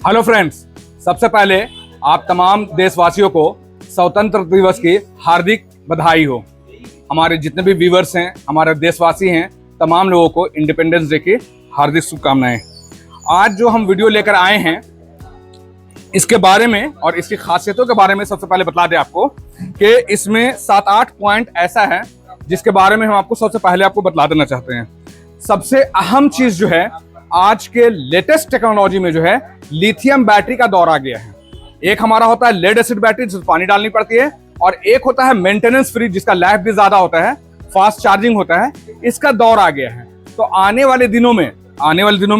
Hello friends, सबसे पहले आप तमाम देशवासियों को स्वतंत्र दिवस की हार्दिक बधाई हो। हमारे जितने भी व्यूअर्स हैं, हमारे देशवासी हैं, तमाम लोगों को इंडिपेंडेंस डे की हार्दिक शुभकामनाएं। आज जो हम वीडियो लेकर आए हैं इसके बारे में और इसकी खासियतों के बारे में सबसे पहले बता दें आपको कि इसमें 7-8 पॉइंट ऐसा है जिसके बारे में हम आपको सबसे पहले आपको बता देना चाहते हैं। सबसे अहम चीज जो है, आज के लेटेस्ट टेक्नोलॉजी में जो है लिथियम बैटरी का दौर आ गया है। एक हमारा होता है लेड एसिड बैटरी जिसमें पानी डालनी पड़ती है, और एक होता है मेंटेनेंस फ्री जिसका लाइफ भी ज्यादा होता है, फास्ट चार्जिंग होता है। इसका दौर आ गया है। तो आने वाले दिनों में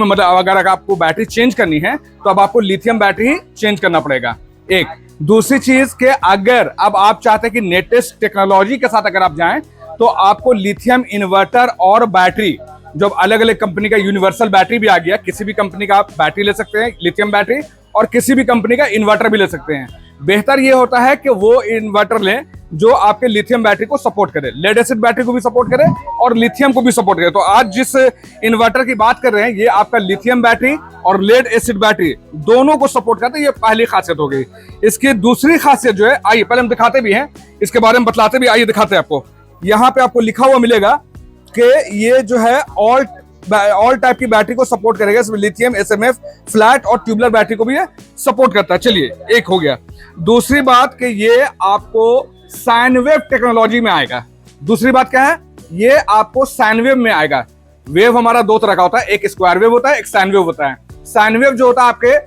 मतलब अगर आपको बैटरी चेंज करनी है तो अब आपको लिथियम बैटरी ही चेंज करना पड़ेगा। एक दूसरी चीज के अगर अब आप चाहते हैं कि लेटेस्ट टेक्नोलॉजी के साथ अगर आप जाएं तो आपको लिथियम इन्वर्टर और बैटरी, जो अलग अलग कंपनी का यूनिवर्सल बैटरी भी आ गया, किसी भी कंपनी का आप बैटरी ले सकते हैं लिथियम बैटरी, और किसी भी कंपनी का इन्वर्टर भी ले सकते हैं। बेहतर ये होता है कि वो इन्वर्टर लें जो आपके लिथियम बैटरी को सपोर्ट करे, लेड एसिड बैटरी को भी सपोर्ट करे और लिथियम को भी सपोर्ट करे। तो आज जिस इन्वर्टर की बात कर रहे हैं ये आपका लिथियम बैटरी और लेड एसिड बैटरी दोनों को सपोर्ट करता है। ये पहली खासियत हो गई। इसकी दूसरी खासियत जो है, आइए पहले हम दिखाते भी हैं, इसके बारे में बतलाते भी, आइए दिखाते हैं आपको। यहाँ पे आपको लिखा हुआ मिलेगा कि ये जो है ऑल टाइप की बैटरी को सपोर्ट करेगा। इसमें लिथियम, एसएमएफ, फ्लैट और ट्यूबुलर बैटरी को भी ये सपोर्ट करता है। चलिए, एक हो गया। दूसरी बात कि ये आपको साइन वेव टेक्नोलॉजी में आएगा। दूसरी बात क्या है, ये आपको साइन वेव में आएगा। वेव हमारा दो तरह का होता है, एक स्क्वायर वेव होता है, एक साइन वेव होता है। साइन वेव जो होता है आपके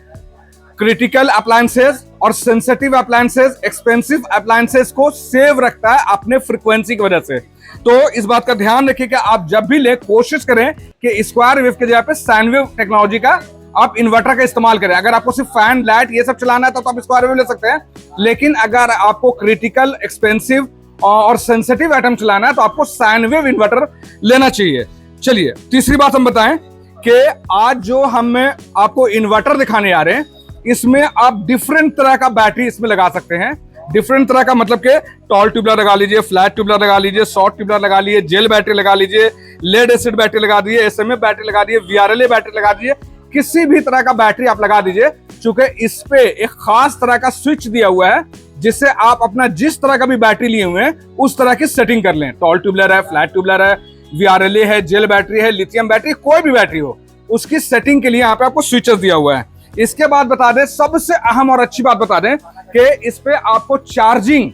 क्रिटिकल अप्लायंसेस और सेंसिटिव अप्लायंसेस, एक्सपेंसिव अप्लायंसेस को सेव रखता है अपने फ्रीक्वेंसी की वजह से। तो इस बात का ध्यान रखिए कि आप जब भी ले कोशिश करें कि स्क्वायर वेव के जगह पे साइन वेव टेक्नोलॉजी का आप इन्वर्टर का इस्तेमाल करें। अगर आपको सिर्फ फैन, लाइट ये सब चलाना है तो आप स्क्वायर वेव ले सकते हैं, लेकिन अगर आपको क्रिटिकल, एक्सपेंसिव और सेंसिटिव आइटम चलाना है तो आपको साइन वेव इन्वर्टर लेना चाहिए। चलिए, तीसरी बात हम बताएं कि आज जो हम आपको इन्वर्टर दिखाने आ रहे हैं इसमें आप डिफरेंट तरह का बैटरी इसमें लगा सकते हैं। डिफरेंट तरह का मतलब कि टॉल ट्यूबुलर लगा लीजिए, फ्लैट ट्यूबुलर लगा लीजिए, शॉर्ट ट्यूबुलर लगा लीजिए, जेल बैटरी लगा लीजिए, लेड एसिड बैटरी लगा दीजिए, एसएमएफ बैटरी लगा दीजिए, वीआरएलए बैटरी लगा दीजिए, किसी भी तरह का बैटरी आप लगा दीजिए। चूंकि इस पे एक खास तरह का स्विच दिया हुआ है जिससे आप अपना जिस तरह का भी बैटरी लिए हुए हैं उस तरह की सेटिंग कर लें। टॉल ट्यूबुलर है, फ्लैट ट्यूबुलर है, वीआरएलए है, जेल बैटरी है, लिथियम बैटरी, कोई भी बैटरी हो उसकी सेटिंग के लिए यहाँ पे आपको स्विचेस दिया हुआ है। इसके बाद बता दें, सबसे अहम और अच्छी बात बता दें कि इस पे आपको चार्जिंग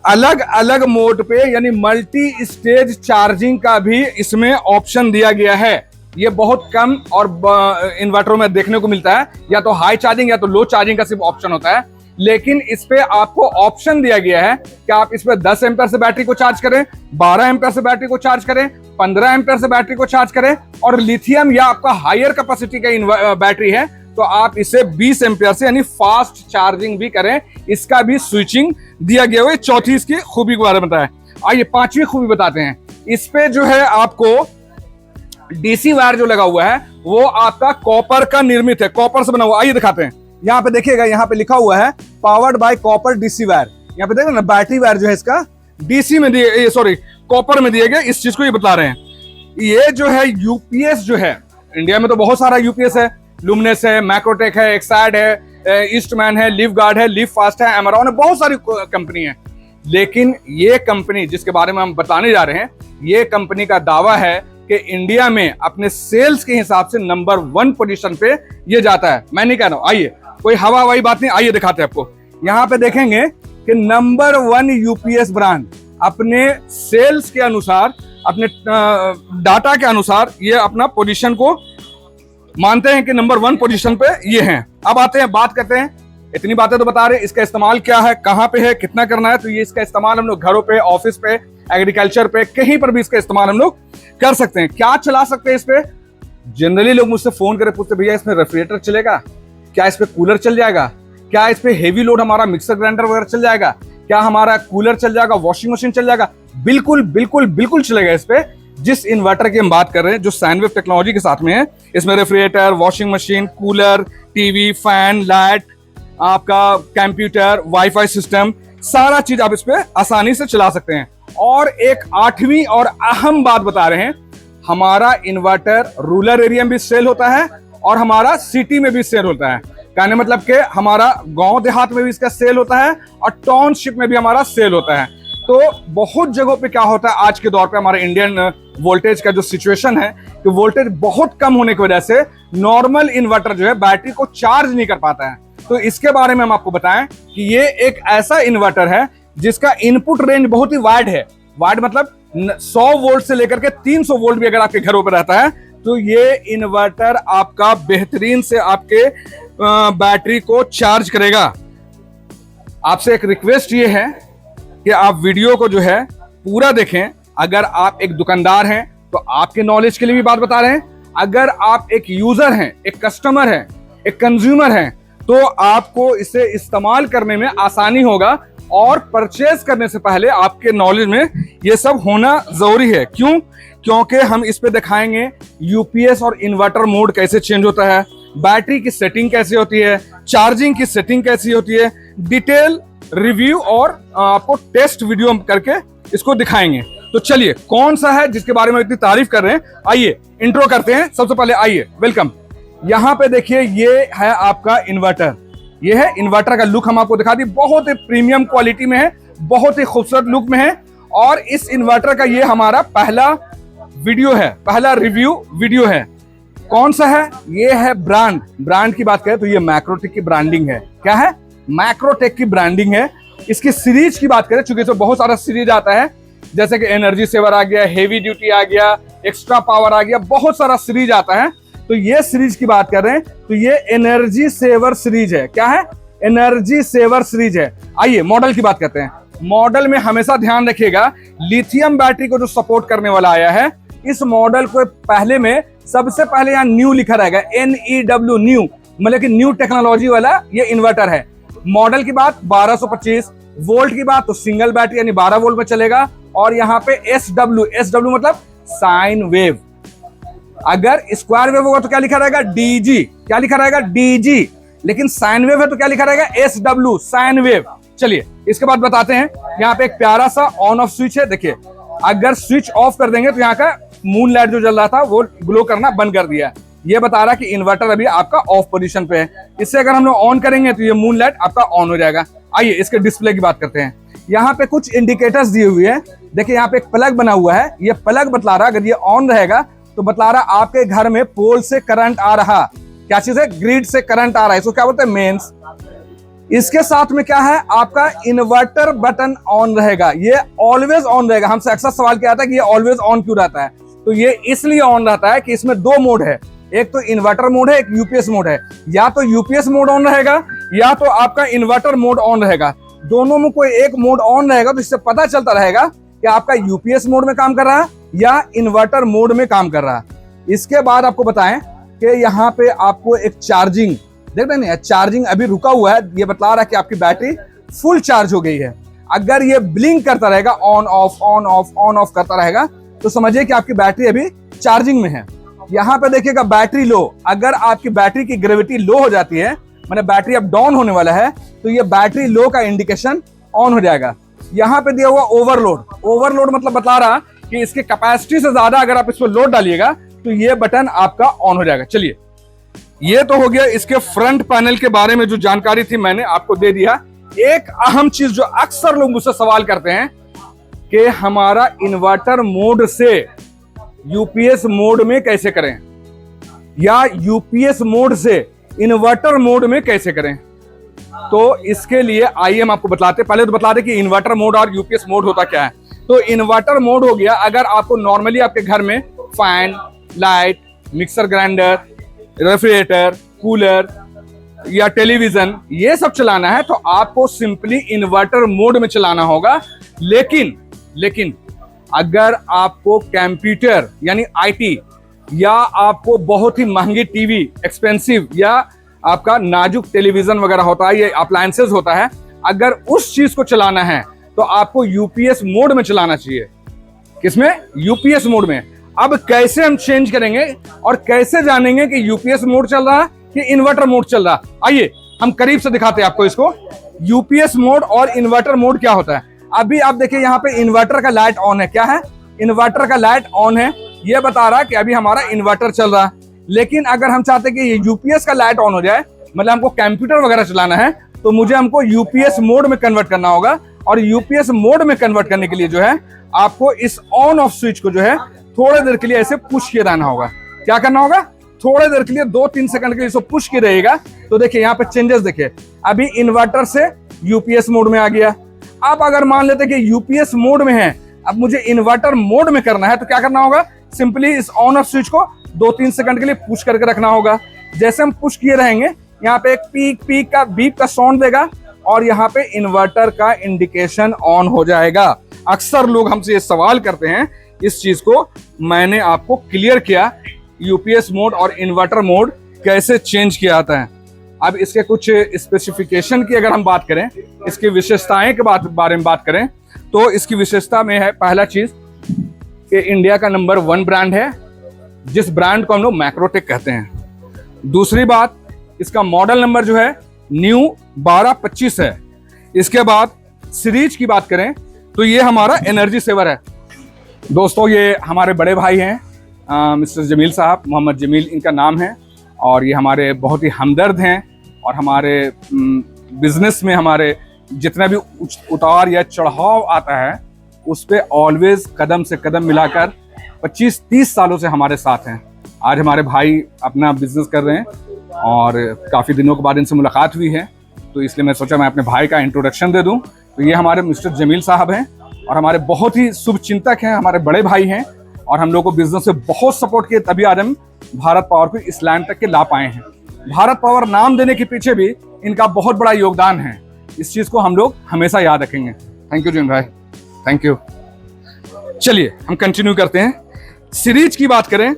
अलग अलग मोड पे यानी मल्टी स्टेज चार्जिंग का भी इसमें ऑप्शन दिया गया है। ये बहुत कम और इन्वर्टरों में देखने को मिलता है, या तो हाई चार्जिंग या तो लो चार्जिंग का सिर्फ ऑप्शन होता है। लेकिन इस पे आपको ऑप्शन दिया गया है कि आप इस पे 10 एम्पीयर से बैटरी को चार्ज करें, 12 एम्पीयर से बैटरी को चार्ज करें, 15 एम्पीयर से बैटरी को चार्ज करें, और लिथियम या आपका हायर कैपेसिटी का बैटरी है तो आप इसे 20 एम्पीयर से यानी फास्ट चार्जिंग भी करें। इसका भी स्विचिंग दिया गया है। चौथी इसकी खूबी के बारे में बताया। आइए पांचवी खूबी बताते हैं। इस पे जो है आपको डीसी वायर जो लगा हुआ है वो आपका कॉपर का निर्मित है, कॉपर से बना हुआ। आइए दिखाते हैं। यहाँ पे देखिएगा, यहाँ पे लिखा हुआ है powered by copper DC wire. यहाँ पे देखो ना, बैटरी वायर जो है इसका डीसी में दिए, सॉरी कॉपर में दिए गए, इस चीज को ये बता रहे हैं। ये जो है यूपीएस जो है, इंडिया में तो बहुत सारा यूपीएस है, लुमिनस है, मैक्रोटेक है, एक्साइड है, ईस्टमैन है, लिव गार्ड है, लिव फास्ट है, एमरॉन है, बहुत सारी कंपनी है। लेकिन ये कंपनी जिसके बारे में हम बताने जा रहे हैं, ये कंपनी का दावा है कि इंडिया में अपने सेल्स के हिसाब से नंबर 1 पोजीशन पे ये जाता है। मैं नहीं कह रहा हूं, आइए कोई हवा हवाई बात नहीं, आइए दिखाते हैं आपको। यहाँ पे देखेंगे कि नंबर 1 यूपीएस ब्रांड अपने सेल्स के अनुसार, अपने डाटा के अनुसार ये अपना पोजीशन को मानते हैं कि नंबर 1 पोजीशन पे ये हैं। अब आते हैं, बात करते हैं। इतनी बातें तो बता रहे हैं, इसका इस्तेमाल क्या है, कहाँ पे है, कितना करना है। तो ये इसका इस्तेमाल हम लोग घरों पे, ऑफिस पे, एग्रीकल्चर पे, कहीं पर भी इसका इस्तेमाल हम लोग कर सकते हैं। क्या चला सकते हैं इस पे? जनरली लोग मुझसे फोन करके पूछते, भैया इसमें रेफ्रिजरेटर चलेगा क्या, इस पे कूलर चल जाएगा क्या, इस पे हेवी लोड हमारा मिक्सर ग्राइंडर वगैरह चल जाएगा क्या, हमारा कूलर चल जाएगा, वॉशिंग मशीन चल जाएगा? बिल्कुल बिल्कुल बिल्कुल चलेगा इस पे। जिस इन्वर्टर की हम बात कर रहे हैं जो साइन वेव टेक्नोलॉजी के साथ में है, इसमें refrigerator, washing machine, cooler, TV, fan, light, आपका कंप्यूटर, वाईफाई सिस्टम, सारा चीज आप इस पे आसानी से चला सकते हैं। और एक 8वीं और अहम बात बता रहे हैं, हमारा इन्वर्टर रूरल एरिया में भी सेल होता है और हमारा सिटी में भी सेल होता है। कहने मतलब कि हमारा गांव देहात में भी इसका सेल होता है और टाउनशिप में भी हमारा सेल होता है। तो बहुत जगहों पे क्या होता है आज के दौर पे हमारे इंडियन वोल्टेज का जो सिचुएशन है कि वोल्टेज बहुत कम होने की वजह से नॉर्मल इन्वर्टर जो है बैटरी को चार्ज नहीं कर पाता है। तो इसके बारे में हम आपको बताएं कि ये एक ऐसा इन्वर्टर है जिसका इनपुट रेंज बहुत ही वाइड है। वाइड मतलब 100 वोल्ट से लेकर के 300 वोल्ट भी अगर आपके घरों पर रहता है तो ये इन्वर्टर आपका बेहतरीन से आपके बैटरी को चार्ज करेगा। आपसे एक रिक्वेस्ट ये है कि आप वीडियो को जो है पूरा देखें। अगर आप एक दुकानदार हैं तो आपके नॉलेज के लिए भी बात बता रहे हैं, अगर आप एक यूजर हैं, एक कस्टमर हैं, एक कंज्यूमर हैं, तो आपको इसे इस्तेमाल करने में आसानी होगा और परचेज करने से पहले आपके नॉलेज में ये सब होना जरूरी है। क्यों? क्योंकि हम इस पे दिखाएंगे यूपीएस और इन्वर्टर मोड कैसे चेंज होता है, बैटरी की सेटिंग कैसे होती है, चार्जिंग की सेटिंग कैसी होती है, डिटेल रिव्यू और आपको टेस्ट वीडियो करके इसको दिखाएंगे। तो चलिए कौन सा है जिसके बारे में इतनी तारीफ कर रहे हैं, आइए इंट्रो करते हैं। सबसे पहले आइए, वेलकम। यहाँ पे देखिए ये है आपका इन्वर्टर। ये है इन्वर्टर का लुक, हम आपको दिखा दी, बहुत ही प्रीमियम क्वालिटी में है, बहुत ही खूबसूरत लुक में है। और इस इन्वर्टर का ये हमारा पहला वीडियो है, पहला रिव्यू वीडियो है। कौन सा है? ये है ब्रांड की बात करें तो ये मैक्रोटेक की ब्रांडिंग है। क्या है? मैक्रोटेक की ब्रांडिंग है। इसकी सीरीज की बात करें, चूंकि इसमें बहुत सारा सीरीज आता है, जैसे कि एनर्जी सेवर आ गया, हेवी ड्यूटी आ गया, एक्स्ट्रा पावर आ गया, बहुत सारा सीरीज आता है। तो ये सीरीज की बात कर रहे हैं तो ये एनर्जी सेवर सीरीज है। क्या है? एनर्जी सेवर सीरीज है। आइए मॉडल की बात करते हैं। मॉडल में हमेशा ध्यान रखिएगा लिथियम बैटरी को जो सपोर्ट करने वाला आया है, इस मॉडल को पहले में सबसे पहले यहाँ न्यू लिखा रहेगा, NEW न्यू, मतलब कि न्यू टेक्नोलॉजी वाला ये इन्वर्टर है। मॉडल की बात 1225 वोल्ट की बात तो सिंगल बैटरी यानी 12 वोल्ट में चलेगा। और यहाँ पे SW मतलब साइन वेव। अगर स्क्वायर वेव होगा तो क्या लिखा रहेगा? DG। क्या लिखा रहेगा? DG। लेकिन साइन वेव है तो क्या लिखा रहेगा? SW sine wave. चलिए इसके बाद बताते हैं। यहाँ पे एक प्यारा सा ऑन ऑफ स्विच है। देखिए अगर स्विच ऑफ कर देंगे तो यहाँ का मून लाइट जो जल रहा था वो ग्लो करना बंद कर दिया। ये बता रहा है कि इन्वर्टर अभी आपका ऑफ पोजीशन पे है। इससे अगर हम लोग ऑन करेंगे तो ये मून लाइट आपका ऑन हो जाएगा। आइए इसके डिस्प्ले की बात करते हैं। यहाँ पे कुछ इंडिकेटर्स दिए हुए हैं। देखिए यहाँ पे एक प्लग बना हुआ है। ये प्लग बतला रहा है, अगर ये ऑन रहेगा तो बतला रहा आपके घर में पोल से करंट आ रहा। क्या चीज है? ग्रिड से करंट आ रहा है। इसको क्या बोलते हैं? मेंस। इसके साथ में क्या है? आपका इन्वर्टर बटन ऑन रहेगा। ये ऑलवेज ऑन रहेगा। हमसे अक्सर सवाल किया था कि ये ऑलवेज ऑन क्यों रहता है, तो ये इसलिए ऑन रहता है कि इसमें 2 मोड है, एक तो इन्वर्टर मोड है, एक यूपीएस मोड है। या तो यूपीएस मोड ऑन रहेगा या तो आपका इन्वर्टर मोड ऑन रहेगा। दोनों में कोई एक मोड ऑन रहेगा तो इससे पता चलता रहेगा कि आपका यूपीएस मोड में काम कर रहा है या इन्वर्टर मोड में काम कर रहा है। इसके बाद आपको बताएं कि यहाँ पे आपको एक चार्जिंग देख रहे हैं, चार्जिंग अभी रुका हुआ है। ये बता रहा है कि आपकी बैटरी फुल चार्ज हो गई है। अगर ये ब्लिंक करता रहेगा, on off on off on off करता रहेगा, तो समझिए कि आपकी बैटरी अभी चार्जिंग में है। यहाँ पे देखिएगा बैटरी लो। अगर आपकी बैटरी की ग्रेविटी लो हो जाती है, मतलब बैटरी अब डाउन होने वाला है, तो ये बैटरी लो का इंडिकेशन ऑन हो जाएगा। यहाँ पे दिया हुआ ओवरलोड। ओवरलोड मतलब बता रहा कि इसकी कैपेसिटी से ज्यादा अगर आप इस पर लोड डालिएगा तो ये बटन आपका ऑन हो जाएगा। चलिए ये तो हो गया इसके फ्रंट पैनल के बारे में जो जानकारी थी मैंने आपको दे दिया। एक अहम चीज जो अक्सर लोग मुझसे सवाल करते हैं कि हमारा इन्वर्टर मोड से यूपीएस मोड में कैसे करें या यूपीएस मोड से इन्वर्टर मोड में कैसे करें। तो इसके लिए आइए हम आपको बताते, पहले तो बता दें कि इन्वर्टर मोड और यूपीएस मोड होता क्या है। तो इन्वर्टर मोड हो गया अगर आपको नॉर्मली आपके घर में fan, light, mixer grinder, refrigerator, cooler या टेलीविजन ये सब चलाना है तो आपको सिंपली इन्वर्टर मोड में चलाना होगा। लेकिन अगर आपको कंप्यूटर यानी आईटी या आपको बहुत ही महंगी टीवी, एक्सपेंसिव या आपका नाजुक टेलीविजन वगैरह होता है, ये अप्लायंसेस होता है, अगर उस चीज को चलाना है तो आपको यूपीएस मोड में चलाना चाहिए। किसमें? यूपीएस मोड में। अब कैसे हम चेंज करेंगे और कैसे जानेंगे कि यूपीएस मोड चल रहा है कि इन्वर्टर मोड चल रहा? आइए हम करीब से दिखाते हैं आपको इसको। यूपीएस मोड और इन्वर्टर मोड क्या होता है। अभी आप देखिए यहाँ पे इन्वर्टर का लाइट ऑन है। क्या है? इन्वर्टर का लाइट ऑन है। ये बता रहा है कि अभी हमारा इन्वर्टर चल रहा है। लेकिन अगर हम चाहते हैं कि ये यूपीएस का लाइट ऑन हो जाए, मतलब हमको कंप्यूटर वगैरह चलाना है, तो मुझे हमको यूपीएस मोड में कन्वर्ट करना होगा। और यूपीएस मोड में कन्वर्ट करने के लिए जो है आपको इस ऑन ऑफ स्विच को जो है थोड़ी देर के लिए ऐसे पुश किए रहना होगा। क्या करना होगा? थोड़ी देर के लिए 2-3 सेकंड के लिए इसको पुश किए रहेगा। तो देखिए यहाँ पे चेंजेस देखिए, अभी इन्वर्टर से यूपीएस मोड में आ गया। अब अगर मान लेते कि यूपीएस मोड में है, अब मुझे इन्वर्टर मोड में करना है, तो क्या करना होगा? सिंपली इस ऑन ऑफ स्विच को 2-3 सेकंड के लिए पुश करके रखना होगा। जैसे हम पुश किए रहेंगे, यहाँ पे एक पीक पीक का बीप का साउंड देगा और यहाँ पे इन्वर्टर का इंडिकेशन ऑन हो जाएगा। अक्सर लोग हमसे ये सवाल करते हैं, इस चीज को मैंने आपको क्लियर किया, यूपीएस मोड और इन्वर्टर मोड कैसे चेंज किया जाता है। अब इसके कुछ स्पेसिफिकेशन की अगर हम बात करें, इसकी विशेषताएं के बारे में बात करें, तो इसकी विशेषता में है पहला चीज कि इंडिया का नंबर 1 ब्रांड है, जिस ब्रांड को हम लोग मैक्रोटेक कहते हैं। दूसरी बात, इसका मॉडल नंबर जो है न्यू 1225 है। इसके बाद सीरीज की बात करें तो ये हमारा एनर्जी सेवर है। दोस्तों ये हमारे बड़े भाई हैं, मिस्टर जमील साहब, मोहम्मद जमील इनका नाम है, और ये हमारे बहुत ही हमदर्द हैं और हमारे बिजनेस में हमारे जितना भी उतार या चढ़ाव आता है उस पे ऑलवेज कदम से कदम मिलाकर 25-30 सालों से हमारे साथ हैं। आज हमारे भाई अपना बिजनेस कर रहे हैं और काफ़ी दिनों के बाद इनसे मुलाकात हुई है, तो इसलिए मैं सोचा मैं अपने भाई का इंट्रोडक्शन दे दूं। तो ये हमारे मिस्टर जमील साहब हैं और हमारे बहुत ही शुभ चिंतक हैं, हमारे बड़े भाई हैं, और हम लोग को बिजनेस से बहुत सपोर्ट किए, तभी आज हम भारत पावर को इस लाइन तक के ला पाए हैं। भारत पावर नाम देने के पीछे भी इनका बहुत बड़ा योगदान है, इस चीज को हम लोग हमेशा याद रखेंगे। थैंक यू जिन भाई, थैंक यू। चलिए हम कंटिन्यू करते हैं। सीरीज की बात करें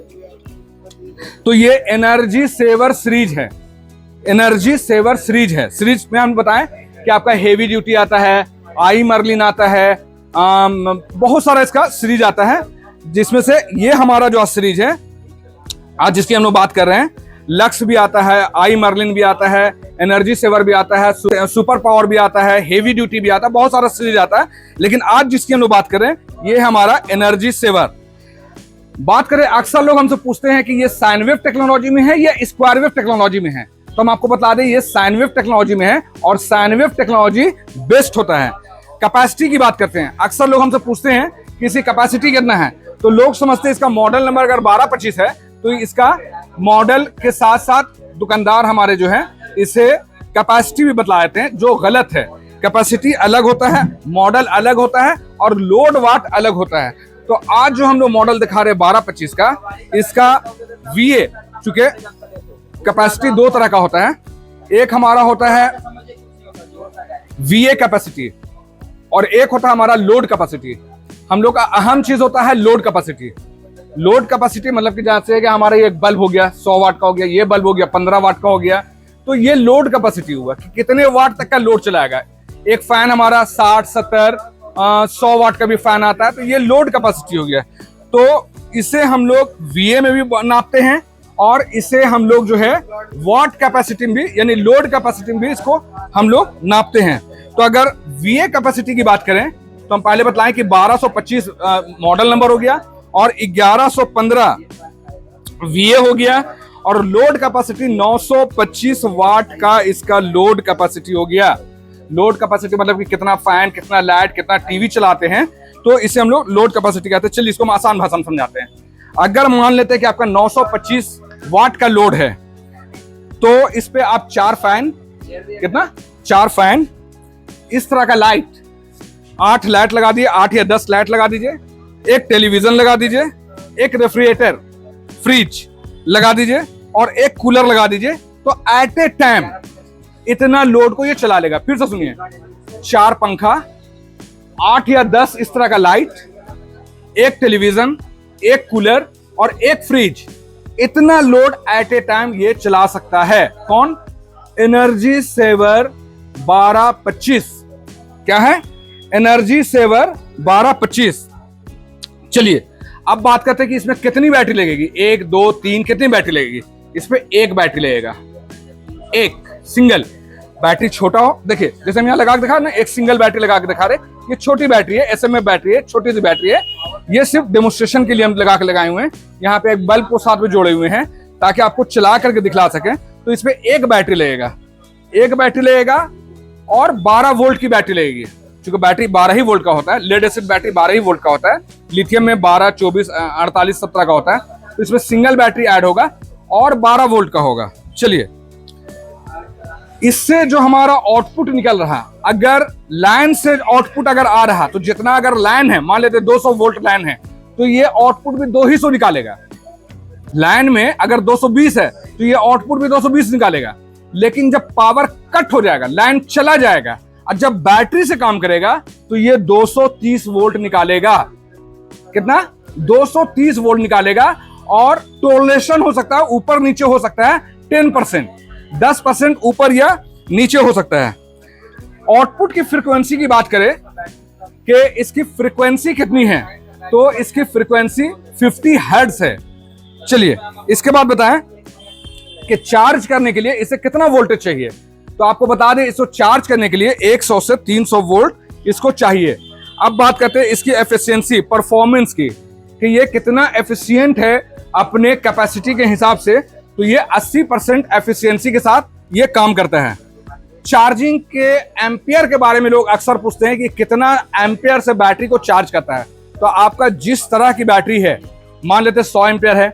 तो ये एनर्जी सेवर सीरीज है, एनर्जी सेवर सीरीज है। सीरीज में हम बताएं कि आपका हेवी ड्यूटी आता है, आई मर्लिन आता है, बहुत सारा इसका सीरीज आता है, जिसमें से ये हमारा जो सीरीज है आज जिसकी हम लोग बात कर रहे हैं, लक्स भी आता है, आई मर्लिन भी आता है, एनर्जी सेवर भी आता है, सुपर पावर भी आता है, हेवी ड्यूटी भी आता है, बहुत सारा सीरीज आता है। लेकिन आज जिसकी हम लोग बात कर रहे हैं ये हमारा एनर्जी सेवर। बात करें, अक्सर लोग हमसे पूछते हैं कि ये साइन वेव टेक्नोलॉजी में है या स्क्वायर वेव टेक्नोलॉजी में है, तो हम आपको बता दें ये साइन वेव टेक्नोलॉजी में है और साइन वेव टेक्नोलॉजी बेस्ट होता है। कैपेसिटी की बात करते हैं, अक्सर लोग हमसे पूछते हैं कि इसकी कैपेसिटी कितना है, तो लोग समझते हैं इसका मॉडल नंबर अगर 1225 है तो इसका मॉडल के साथ साथ दुकानदार हमारे जो है इसे कैपेसिटी भी बतला देते हैं, जो गलत है। कैपेसिटी अलग होता है, मॉडल अलग होता है और लोड वाट अलग होता है। तो आज जो हम लोग मॉडल दिखा रहे हैं 1225 का, इसका VA, चूंकि कैपेसिटी 2 तरह का होता है, एक हमारा होता है VA कैपेसिटी और एक होता है हमारा लोड कैपेसिटी। हम लोग का अहम चीज होता है लोड कैपेसिटी। लोड कैपेसिटी मतलब कि जैसे कि हमारा ये एक बल्ब हो गया 100 वाट का हो गया, ये बल्ब हो गया 15 वाट का हो गया, तो ये लोड कैपेसिटी हुआ कि कितने वाट तक का लोड चलाएगा। एक फैन हमारा 60, 70, 100 वाट का भी फैन आता है, तो ये लोड कैपेसिटी हो गया। तो इसे हम लोग VA में भी नापते हैं और इसे हम लोग जो है वाट कैपेसिटी में भी, यानी लोड कैपेसिटी में भी इसको हम लोग नापते हैं। तो अगर VA कैपेसिटी की बात करें तो हम पहले बतलाएं कि 1225 मॉडल नंबर हो गया और 1115 VA हो गया और लोड कैपेसिटी 925 वाट का इसका लोड कैपेसिटी हो गया। लोड कैपेसिटी मतलब कि कितना फैन, कितना लाइट, कितना टीवी चलाते हैं, तो इसे हम लोग लोड कैपेसिटी कहते हैं। चलिए इसको हम आसान भाषा में समझाते हैं। अगर मान लेते हैं कि आपका 925 वाट का लोड है, तो इस पे आप 4 फैन, कितना 4 फैन, इस तरह का लाइट 8 लाइट लगा दिए, 8 या 10 लाइट लगा दीजिए, एक टेलीविजन लगा दीजिए, एक रेफ्रिजरेटर फ्रिज लगा दीजिए और एक कूलर लगा दीजिए, तो एट ए टाइम इतना लोड को ये चला लेगा। फिर से सुनिए, 4 पंखा, 8 या 10 इस तरह का लाइट, एक टेलीविजन, एक कूलर और एक फ्रिज, इतना लोड एट ए टाइम ये चला सकता है। कौन? Energy saver 1225। क्या है? Energy saver 1225। चलिए अब बात करते हैं कि इसमें कितनी बैटरी लगेगी, 1, 2, 3, कितनी बैटरी लगेगी। इसमें एक बैटरी लगेगा, एक सिंगल बैटरी। छोटा हो, देखिए जैसे हम यहाँ लगा के दिखा ना, एक सिंगल बैटरी लगा के दिखा रहे, ये छोटी बैटरी है, SMA बैटरी है, छोटी सी बैटरी है। ये सिर्फ डेमोन्स्ट्रेशन के लिए हम लगा के लगाए हुए हैं। यहाँ पे एक बल्ब को साथ में जोड़े हुए हैं ताकि आपको चला करके दिखला सकें। तो इसमें एक बैटरी लगेगा और 12 वोल्ट की बैटरी लगेगी। क्योंकि बैटरी 12 ही वोल्ट का होता है, लेड एसिड बैटरी 12 ही वोल्ट का होता है, लिथियम में 12, 24, 48, 17 का होता है। तो इसमें सिंगल बैटरी ऐड होगा और 12 वोल्ट का होगा। चलिए, इससे जो हमारा आउटपुट निकल रहा, अगर लाइन से आउटपुट अगर आ रहा, तो जितना अगर लाइन है, मान लेते 200 वोल्ट लाइन है, तो ये आउटपुट भी 200 निकालेगा। लाइन में अगर 220 है तो ये आउटपुट भी 220 निकालेगा। लेकिन जब पावर कट हो जाएगा, लाइन चला जाएगा और जब बैटरी से काम करेगा, तो ये 230 वोल्ट निकालेगा। कितना? 230 वोल्ट निकालेगा। और टॉलरेशन हो सकता है, ऊपर नीचे हो सकता है 10%, 10% ऊपर या नीचे हो सकता है। आउटपुट की फ्रीक्वेंसी की बात करें कि इसकी फ्रीक्वेंसी कितनी है, तो इसकी फ्रीक्वेंसी 50 हर्ट्ज है। चलिए, इसके बाद बताएं कि चार्ज करने के लिए इसे कितना वोल्टेज चाहिए। तो आपको बता दें, इसको चार्ज करने के लिए 100 से 300 वोल्ट इसको चाहिए। अब बात करते हैं इसकी एफिशिएंसी, परफॉर्मेंस की, कि ये कितना एफिशिएंट है अपने कैपेसिटी के हिसाब से। तो ये 80% एफिशिएंसी के साथ ये काम करता है। चार्जिंग के एम्पियर के बारे में लोग अक्सर पूछते हैं कि कितना एम्पियर से बैटरी को चार्ज करता है। तो आपका जिस तरह की बैटरी है, मान लेते 100 एम्पियर है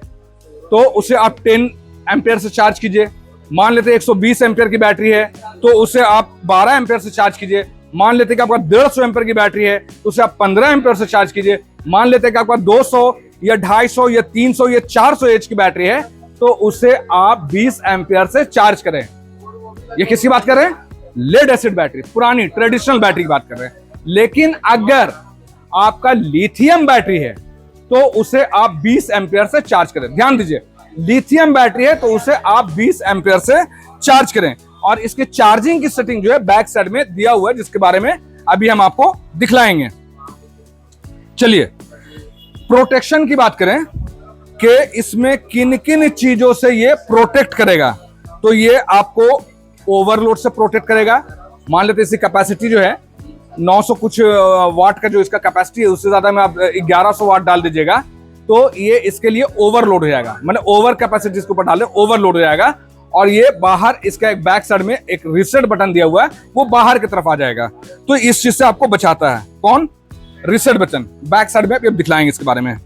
तो उसे आप 10 एम्पियर से चार्ज कीजिए। मान लेते 120 एम्पियर की बैटरी है तो उसे आप 12 एम्पियर से चार्ज कीजिए। मान लेते कि आपका 150 एम्पियर की बैटरी है तो उसे आप 15 एम्पियर से चार्ज कीजिए। मान लेते कि आपका 200 या 250 या 300 या 400 एच की बैटरी है तो उसे आप 20 एम्पियर से चार्ज करें। ये किसकी बात कर रहे हैं? लेड एसिड बैटरी, पुरानी ट्रेडिशनल बैटरी की बात कर रहे हैं। लेकिन अगर आपका लिथियम बैटरी है तो उसे आप 20 एम्पियर से चार्ज करें। ध्यान दीजिए, लिथियम बैटरी है तो उसे आप 20 एम्पियर से चार्ज करें। और इसके चार्जिंग की सेटिंग जो है बैक साइड में दिया हुआ है, जिसके बारे में अभी हम आपको दिखलाएंगे। चलिए, प्रोटेक्शन की बात करें कि इसमें किन किन चीजों से ये प्रोटेक्ट करेगा। तो ये आपको ओवरलोड से प्रोटेक्ट करेगा। मान लेते इसकी कैपेसिटी जो है 900 कुछ वाट का जो इसका कैपेसिटी है, उससे ज्यादा में आप 1100 वाट डाल दीजिएगा तो ये इसके लिए ओवरलोड हो जाएगा। मतलब ओवर कैपेसिटी इसके ऊपर डाले ओवरलोड हो जाएगा। और ये बाहर इसका एक बैक साइड में एक रीसेट बटन दिया हुआ है, वो बाहर की तरफ आ जाएगा। तो इस चीज से आपको बचाता है। कौन? रीसेट बटन बैक साइड में। अब दिखलाएंगे इसके बारे में।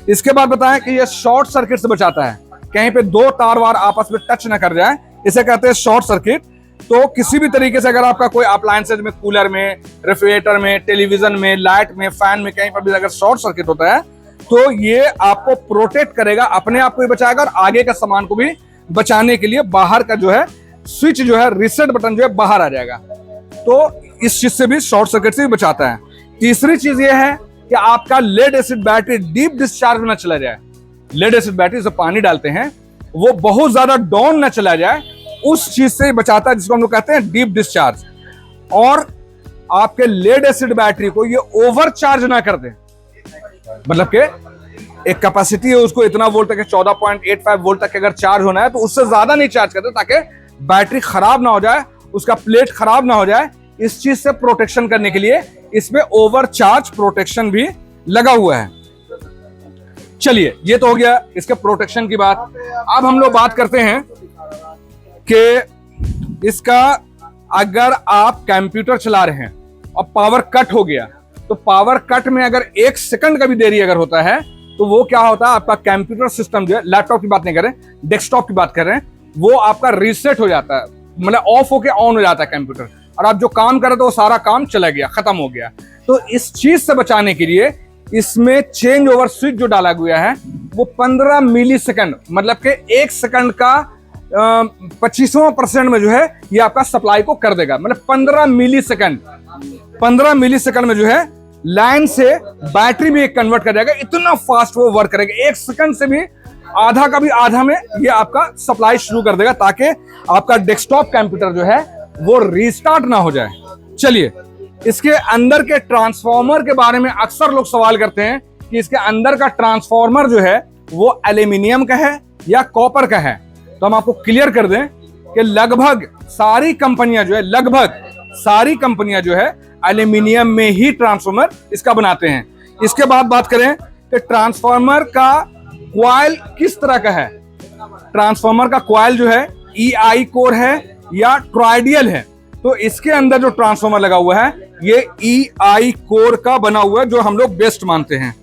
इसके बाद बताएं कि ये शॉर्ट सर्किट से बचाता है। कहीं पे दो तार वार आपस में टच ना कर जाए, इसे कहते हैं शॉर्ट सर्किट। तो किसी भी तरीके से अगर आपका कोई अप्लायंसेज में, कूलर में, रेफ्रिजरेटर में, टेलीविजन में, लाइट में, फैन में, कहीं पर भी अगर शॉर्ट सर्किट होता है तो ये आपको प्रोटेक्ट करेगा, अपने आप को भी बचाएगा और आगे का सामान को भी बचाने के लिए बाहर का जो है स्विच जो है, रीसेट बटन जो है बाहर आ जाएगा। तो इस चीज से भी, शॉर्ट सर्किट से भी बचाता है। तीसरी चीज ये है कि आपका lead acid battery deep discharge में न चला जाए। लेड एसिड बैटरी से पानी डालते हैं वो बहुत ज्यादा डाउन न चला जाए, उस चीज से बचाता है, जिसको हम लोग कहते हैं डीप डिस्चार्ज। और आपके लेड एसिड बैटरी को ये ओवर चार्ज ना कर दे। मतलब कि एक कैपेसिटी है उसको इतना वोल्ट तक, 14.85 वोल्ट तक अगर चार्ज होना है तो उससे ज्यादा नहीं चार्ज करते, ताकि बैटरी खराब ना हो जाए, उसका प्लेट खराब ना हो जाए। इस चीज से प्रोटेक्शन करने के लिए इसमें ओवर चार्ज प्रोटेक्शन भी लगा हुआ है। चलिए, ये तो हो गया इसके प्रोटेक्शन की बात। अब हम लोग बात करते हैं कि इसका अगर आप कंप्यूटर चला रहे हैं और पावर कट हो गया, तो पावर कट में अगर 1 सेकंड का भी देरी अगर होता है तो वो क्या होता है, आपका कंप्यूटर सिस्टम जो है, लैपटॉप की बात नहीं कर रहे, डेस्कटॉप की बात कर रहे हैं, वो आपका रीसेट हो जाता है। मतलब ऑफ होके ऑन हो जाता है कंप्यूटर, और आप जो काम कर रहे थे वो सारा काम चला गया, खत्म हो गया। तो इस चीज से बचाने के लिए इसमें चेंज ओवर स्विच जो डाला गया है वो 15 मिली सेकंड, मतलब कि 1 सेकंड का 25% में जो है ये आपका सप्लाई को कर देगा। मतलब 15 मिली सेकंड में जो है लाइन से बैटरी भी कन्वर्ट कर जाएगा। इतना फास्ट वो वर्क करेगा, 1 सेकंड से भी आधा का भी आधा में ये आपका सप्लाई शुरू कर देगा, ताकि आपका डेस्कटॉप कंप्यूटर जो है वो रीस्टार्ट ना हो जाए। चलिए, इसके अंदर के ट्रांसफार्मर के बारे में अक्सर लोग सवाल करते हैं कि इसके अंदर का ट्रांसफार्मर जो है वो एल्यूमिनियम का है या कॉपर का है। तो हम आपको क्लियर कर दें कि लगभग सारी कंपनियां जो है एल्यूमिनियम में ही ट्रांसफार्मर इसका बनाते हैं। इसके बाद बात करें कि ट्रांसफार्मर का कॉइल किस तरह का है, ट्रांसफार्मर का कॉइल जो है EI कोर है या ट्राइडियल है। तो इसके अंदर जो ट्रांसफार्मर लगा हुआ है ये EI कोर का बना हुआ है, जो हम लोग बेस्ट मानते हैं।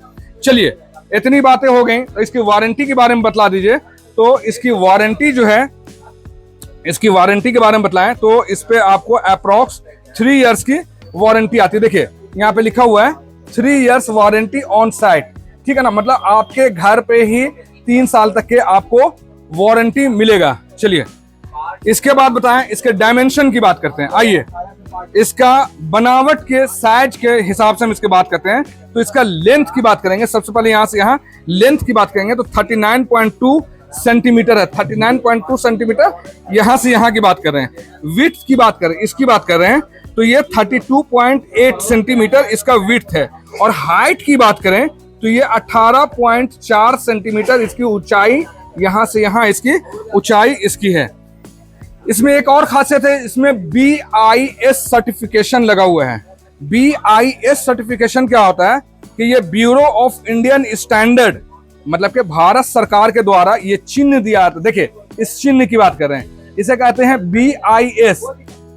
चलिए, इतनी बातें हो गई, तो इसकी वारंटी के बारे में बतला दीजिए। तो इसकी वारंटी जो है, इसकी वारंटी के बारे में बताएं तो इस पे आपको अप्रॉक्स 3 इयर्स की वारंटी आती है। देखिए यहाँ पे लिखा हुआ है 3 इयर्स वारंटी ऑन साइट, ठीक है ना, मतलब आपके घर पे ही 3 साल तक के आपको वारंटी मिलेगा। चलिए, इसके बाद बताएं इसके डायमेंशन की बात करते हैं। आइए, इसका बनावट के साइज के हिसाब से हम इसकी बात करते हैं। तो इसका लेंथ की बात करेंगे, सबसे पहले यहां से यहां लेंथ की बात करेंगे तो 39.2 सेंटीमीटर है। 39.2 सेंटीमीटर यहां से यहां की बात कर रहे हैं। विड्थ की बात करें, इसकी बात कर रहे हैं तो ये 32.8 सेंटीमीटर इसका विड्थ है। और हाइट की बात करें तो ये 18.4 सेंटीमीटर इसकी ऊंचाई, यहां से यहां इसकी ऊंचाई इसकी है। इसमें एक और खासियत है, इसमें BIS सर्टिफिकेशन लगा हुआ है। BIS सर्टिफिकेशन क्या होता है कि ये ब्यूरो ऑफ इंडियन स्टैंडर्ड, मतलब कि भारत सरकार के द्वारा ये चिन्ह दिया जाता है। देखिए, इस चिन्ह की बात कर रहे हैं, इसे कहते हैं BIS,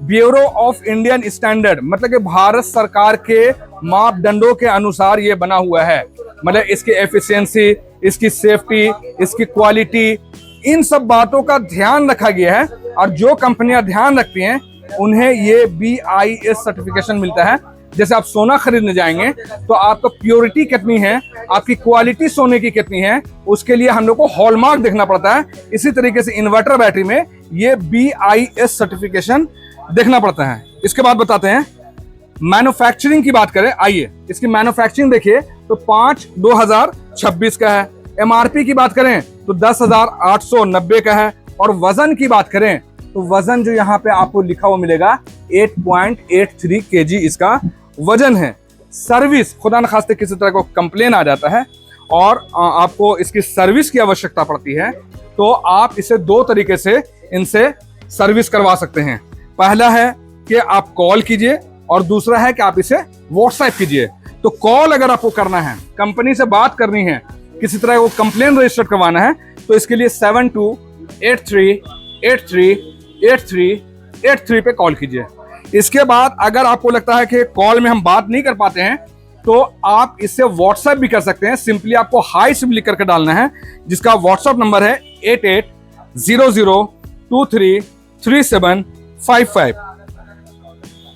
bureau of Indian standard, मतलब कि भारत सरकार के मापदंडों के अनुसार ये बना हुआ है। मतलब इसकी एफिशिएंसी, इसकी सेफ्टी, इसकी क्वालिटी, इन सब बातों का ध्यान रखा गया है। और जो कंपनियां ध्यान रखती हैं उन्हें ये BIS सर्टिफिकेशन मिलता है। जैसे आप सोना खरीदने जाएंगे तो आपका प्योरिटी कितनी है, आपकी क्वालिटी सोने की कितनी है, उसके लिए हम लोग को हॉलमार्क देखना पड़ता है। इसी तरीके से इन्वर्टर बैटरी में ये BIS सर्टिफिकेशन देखना पड़ता है। इसके बाद बताते हैं मैन्युफैक्चरिंग की बात करें। आइए, इसकी मैन्युफैक्चरिंग देखिए तो 5/2026 का है। MRP की बात करें तो 10,890 का है। और वजन की बात करें तो वजन जो यहाँ पे आपको लिखा हुआ मिलेगा 8.83 kg इसका वजन है। सर्विस, खुदा न खास्ते किसी तरह को कंप्लेन आ जाता है और आपको इसकी सर्विस की आवश्यकता पड़ती है, तो आप इसे 2 तरीके से इनसे सर्विस करवा सकते हैं। पहला है कि आप कॉल कीजिए और दूसरा है कि आप इसे व्हाट्सएप कीजिए। तो कॉल अगर आपको करना है, कंपनी से बात करनी है, किसी तरह को कंप्लेन रजिस्टर करवाना है, तो इसके लिए 7283838383 पे कॉल कीजिए। इसके बाद अगर आपको लगता है कि कॉल में हम बात नहीं कर पाते हैं तो आप इससे व्हाट्सएप भी कर सकते हैं। सिंपली आपको हाई सिम लिख करके डालना है, जिसका व्हाट्सएप नंबर है 8800233755।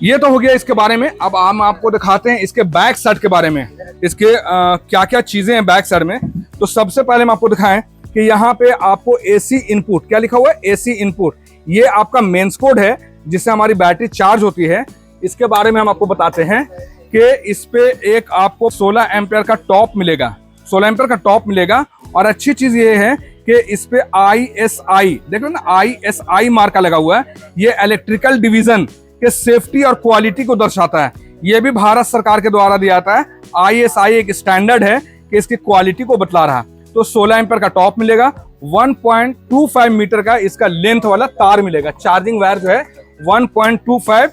ये तो हो गया इसके बारे में। अब हम आपको दिखाते हैं इसके बैक साइड के बारे में, इसके क्या क्या चीजें हैं बैक साइड में। तो सबसे पहले हम आपको दिखाएं कि यहाँ पे आपको AC इनपुट, क्या लिखा हुआ है AC इनपुट, ये आपका मेंस कोड है जिससे हमारी बैटरी चार्ज होती है। इसके बारे में हम आपको बताते हैं कि इस पे एक आपको 16 एम्पियर का टॉप मिलेगा, 16 एम्पियर का टॉप मिलेगा। और अच्छी चीज ये है कि इस पे ISI, देख रहे ना, ISI मार्का लगा हुआ है। ये इलेक्ट्रिकल डिवीजन के सेफ्टी और क्वालिटी को दर्शाता है। ये भी भारत सरकार के द्वारा दिया जाता है। ISI एक स्टैंडर्ड है कि इसकी क्वालिटी को बतला रहा है। तो 16 एम्पियर का टॉप मिलेगा, 1.25 मीटर का इसका लेंथ वाला तार मिलेगा। चार्जिंग वायर जो है 1.25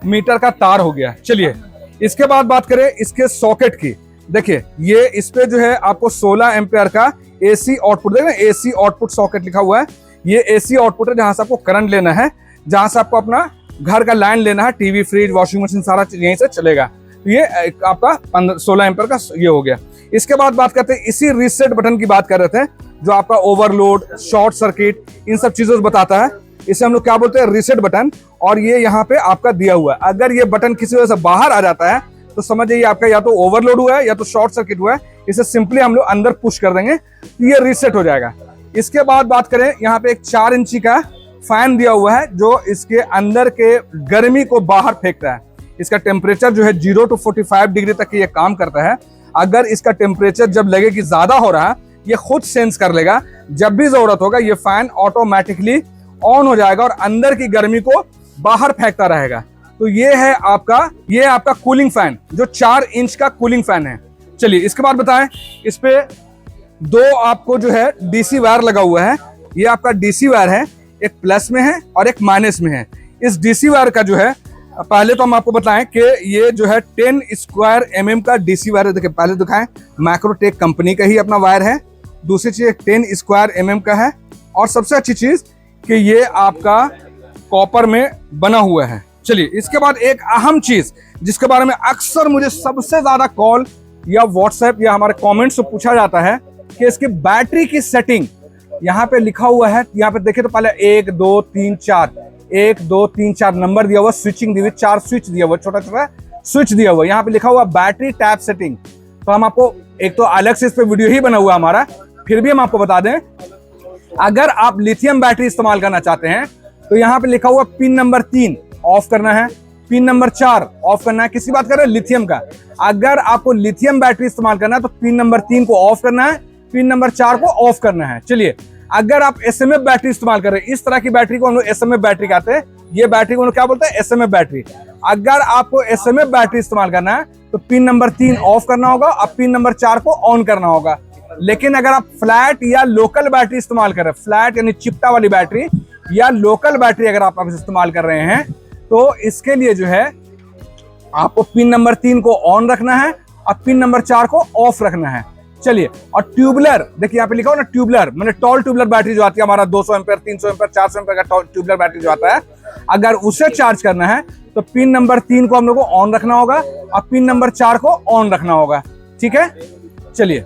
मीटर का तार हो गया। चलिए, इसके बाद बात करें इसके सॉकेट की। देखिए, ये इस पे जो है आपको 16 एम्पियर का AC आउटपुट, देखिए AC आउटपुट सॉकेट लिखा हुआ है। ये AC आउटपुट है जहां से आपको करंट लेना है, जहां से आपको अपना घर का लाइन लेना है, टीवी, फ्रिज, वॉशिंग मशीन सारा चीज यहीं से चलेगा। तो ये आपका 16 एम्पियर का ये हो गया। इसके बाद बात करते हैं इसी रीसेट बटन की बात कर रहे थे, जो आपका ओवरलोड, शॉर्ट सर्किट, इन सब चीजों से बताता है। इसे हम लोग क्या बोलते हैं, रीसेट बटन। और ये यहाँ पे आपका दिया हुआ है। अगर ये बटन किसी वजह से बाहर आ जाता है तो समझ जाइए आपका या तो ओवरलोड हुआ है या तो शॉर्ट सर्किट हुआ है। इसे सिंपली हम लोग अंदर पुश कर देंगे तो ये रीसेट हो जाएगा। इसके बाद बात करें, यहाँ पे एक 4 इंची का फैन दिया हुआ है जो इसके अंदर के गर्मी को बाहर फेंकता है। इसका टेम्परेचर जो है 0 to 45 डिग्री तक ये काम करता है। अगर इसका टेम्परेचर जब लगे कि ज्यादा हो रहा है, ये खुद सेंस कर लेगा। जब भी जरूरत होगा ये फैन ऑटोमेटिकली ऑन हो जाएगा और अंदर की गर्मी को बाहर फेंकता रहेगा। तो ये है आपका कूलिंग फैन, जो 4 इंच का कूलिंग फैन है। चलिए, इसके बाद बताएं, इस पे 2 आपको जो है DC वायर लगा हुआ है। ये आपका DC वायर है, एक प्लस में है और एक माइनस में है। इस DC वायर का जो है, पहले तो हम आपको बताएं कि ये जो है 10 स्क्वायर mm का DC वायर है। देखिए, पहले दिखाएं, मैक्रोटेक कंपनी का ही अपना वायर है। दूसरी चीज 10 स्क्वायर mm का है और सबसे अच्छी चीज कि ये आपका कॉपर में बना हुआ है। चलिए, इसके बाद एक अहम चीज जिसके बारे में अक्सर मुझे सबसे ज्यादा कॉल या व्हाट्सएप या हमारे कमेंट्स से पूछा जाता है कि इसकी बैटरी की सेटिंग यहाँ पे लिखा हुआ है। यहाँ पे देखिए तो पहले 1 2 3 4 1 2 3 4 नंबर दिया हुआ, स्विचिंग दी हुई, 4 स्विच दिया हुआ, छोटा छोटा स्विच दिया हुआ। यहाँ पे लिखा हुआ बैटरी टैप सेटिंग। तो हम आपको एक तो अलग से इस पे वीडियो ही बना हुआ हमारा, फिर भी हम आपको बता दें, अगर आप लिथियम बैटरी इस्तेमाल करना चाहते हैं तो यहाँ पे लिखा हुआ पिन नंबर 3 ऑफ करना है, पिन नंबर 4 ऑफ करना है। किसी बात कर रहे हैं लिथियम का। अगर आपको लिथियम बैटरी इस्तेमाल करना है तो पिन नंबर 3 को ऑफ करना है, पिन नंबर 4 को ऑफ करना है। चलिए, अगर आप एसएमएफ बैटरी इस्तेमाल कर रहे हैं, इस तरह की बैटरी को हम लोग एसएमएफ बैटरी कहते हैं। ये बैटरी को हम लोग क्या बोलते हैं? SMF battery. अगर आपको एसएमएफ बैटरी इस्तेमाल करना है तो पिन नंबर 3 ऑफ करना होगा और पिन नंबर 4 को ऑन करना होगा। लेकिन अगर आप फ्लैट या लोकल बैटरी इस्तेमाल कर रहे हैं, फ्लैट यानी चिपटा वाली बैटरी या लोकल बैटरी अगर आप इस्तेमाल कर रहे हैं तो इसके लिए जो है आपको पिन नंबर 3 को ऑन रखना है और पिन नंबर 4 को ऑफ रखना है। चलिए, और ट्यूबलर देखिए यहाँ पे लिखा हो ना, ट्यूबलर मैंने टॉल ट्यूबलर बैटरी जो आती है हमारा 200 एम्पेयर 300 एम्पेयर 400 एम्पेयर का ट्यूबलर बैटरी जो आता है, अगर उसे चार्ज करना है तो पिन नंबर 3 को हम लोग को ऑन रखना होगा और पिन नंबर 4 को ऑन रखना होगा। ठीक है, चलिए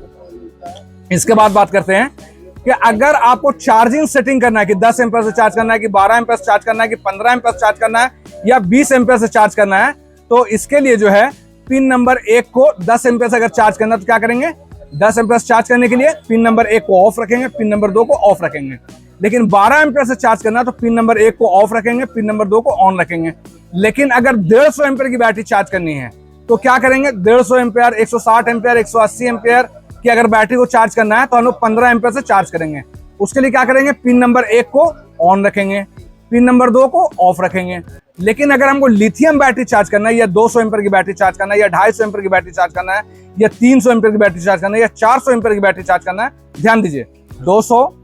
इसके बाद बात करते हैं कि अगर आपको चार्जिंग सेटिंग करना है कि 10 एम्पेयर से चार्ज करना है कि 12 एम्पेयर से चार्ज करना है कि 15 एम्पेयर से चार्ज करना है या 20 एम्पेयर से चार्ज करना है, तो इसके लिए जो है पिन नंबर 1 को 10 एम्पेयर से अगर चार्ज करना है तो क्या करेंगे? 10 एम्पेयर से चार्ज करने के लिए पिन नंबर 1 को ऑफ रखेंगे, पिन नंबर 2 को ऑफ रखेंगे। लेकिन 12 एम्पेयर से चार्ज करना है तो पिन नंबर 1 को ऑफ रखेंगे, पिन नंबर 2 को ऑन रखेंगे। लेकिन अगर 150 एम्पेयर की बैटरी चार्ज करनी है तो क्या करेंगे? 150 एम्पेयर 160 एम्पेयर 180 एम्पेयर की अगर बैटरी को चार्ज करना है तो हम लोग 15 एम्पेयर से चार्ज करेंगे। उसके लिए क्या करेंगे? पिन नंबर 1 को ऑन रखेंगे, पिन नंबर 2 को ऑफ रखेंगे। लेकिन अगर हमको लिथियम बैटरी चार्ज करना है या 200 एम्पेयर की बैटरी चार्ज करना है या 250 एम्पेयर की बैटरी चार्ज करना है या 300 एम्पेयर की बैटरी चार्ज करना है या 400 एम्पेयर की बैटरी चार्ज करना है, ध्यान दीजिए 200,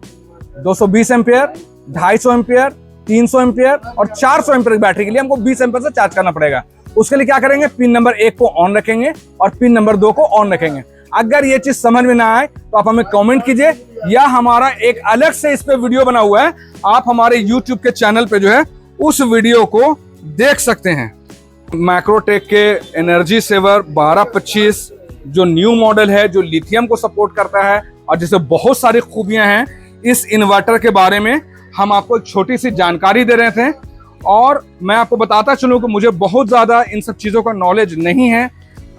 220 एम्पेयर, 250 एम्पेयर, 300 एम्पेयर और 400 एम्पेयर की बैटरी के लिए हमको 20 एम्पेयर से चार्ज करना पड़ेगा। उसके लिए क्या करेंगे? पिन नंबर 1 को ऑन रखेंगे और पिन नंबर 2 को ऑन रखेंगे। अगर ये चीज समझ में ना आए तो आप हमें कमेंट कीजिए या हमारा एक अलग से इस पे वीडियो बना हुआ है, आप हमारे YouTube के चैनल पे जो है उस वीडियो को देख सकते हैं। मैक्रोटेक के एनर्जी सेवर 1225 जो न्यू मॉडल है, जो लिथियम को सपोर्ट करता है और जिसे बहुत सारी खूबियां हैं, इस इन्वर्टर के बारे में हम आपको एक छोटी सी जानकारी दे रहे थे। और मैं आपको बताता चलूं कि मुझे बहुत ज्यादा इन सब चीजों का नॉलेज नहीं है।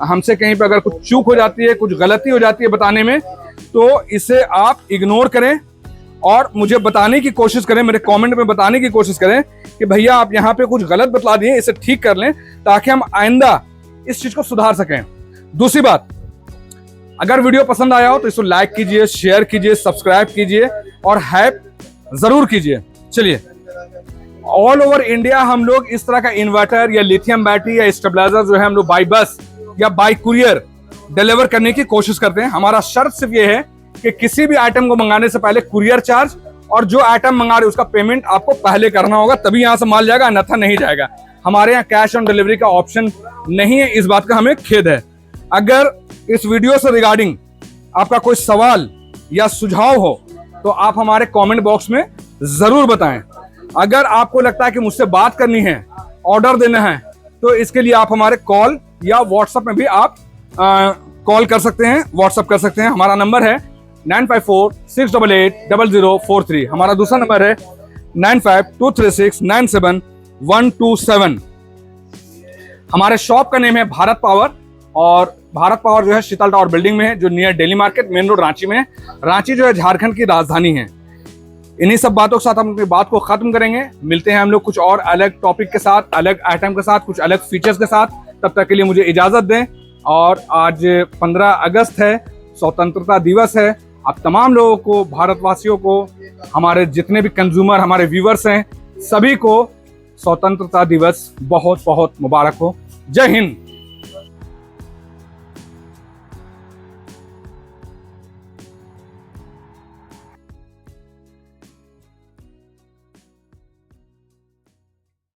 हमसे कहीं पर अगर कुछ चूक हो जाती है, कुछ गलती हो जाती है बताने में, तो इसे आप इग्नोर करें और मुझे बताने की कोशिश करें, मेरे कमेंट में बताने की कोशिश करें कि भैया आप यहाँ पे कुछ गलत बता दिए, इसे ठीक कर लें ताकि हम आइंदा इस चीज को सुधार सकें। दूसरी बात, अगर वीडियो पसंद आया हो तो इसको लाइक कीजिए, शेयर कीजिए, सब्सक्राइब कीजिए और हाइप जरूर कीजिए। चलिए, ऑल ओवर इंडिया हम लोग इस तरह का इन्वर्टर या लिथियम बैटरी या स्टेबलाइजर जो है हम लोग बाई बस या बाई कुरियर डिलीवर करने की कोशिश करते हैं। हमारा शर्त सिर्फ ये है कि किसी भी आइटम को मंगाने से पहले कुरियर चार्ज और जो आइटम मंगा रहे उसका पेमेंट आपको पहले करना होगा, तभी यहां से माल जाएगा, अन्यथा नहीं जाएगा। हमारे यहाँ कैश ऑन डिलीवरी का ऑप्शन नहीं है, इस बात का हमें खेद है। अगर इस वीडियो से रिगार्डिंग आपका कोई सवाल या सुझाव हो तो आप हमारे कमेंट बॉक्स में जरूर बताएं। अगर आपको लगता है कि मुझसे बात करनी है, ऑर्डर देना है, तो इसके लिए आप हमारे कॉल या व्हाट्सएप में भी आप कॉल कर सकते हैं, व्हाट्सएप कर सकते हैं। हमारा नंबर है 9546880043। हमारा दूसरा नंबर है 9523697127। हमारे शॉप का नेम है भारत पावर और भारत पावर जो है शीतल टावर बिल्डिंग में है, जो near daily market main road Ranchi में है। रांची जो है झारखंड की राजधानी है। इन्हीं सब बातों के साथ हम अपनी बात को खत्म करेंगे। मिलते हैं हम लोग कुछ और अलग टॉपिक के साथ, अलग आइटम के साथ, कुछ अलग फीचर्स के साथ। तब तक के लिए मुझे इजाजत दें। और आज 15 अगस्त है, स्वतंत्रता दिवस है। आप तमाम लोगों को, भारतवासियों को, हमारे जितने भी कंज्यूमर, हमारे व्यूवर्स हैं, सभी को स्वतंत्रता दिवस बहुत बहुत मुबारक हो। जय हिंद।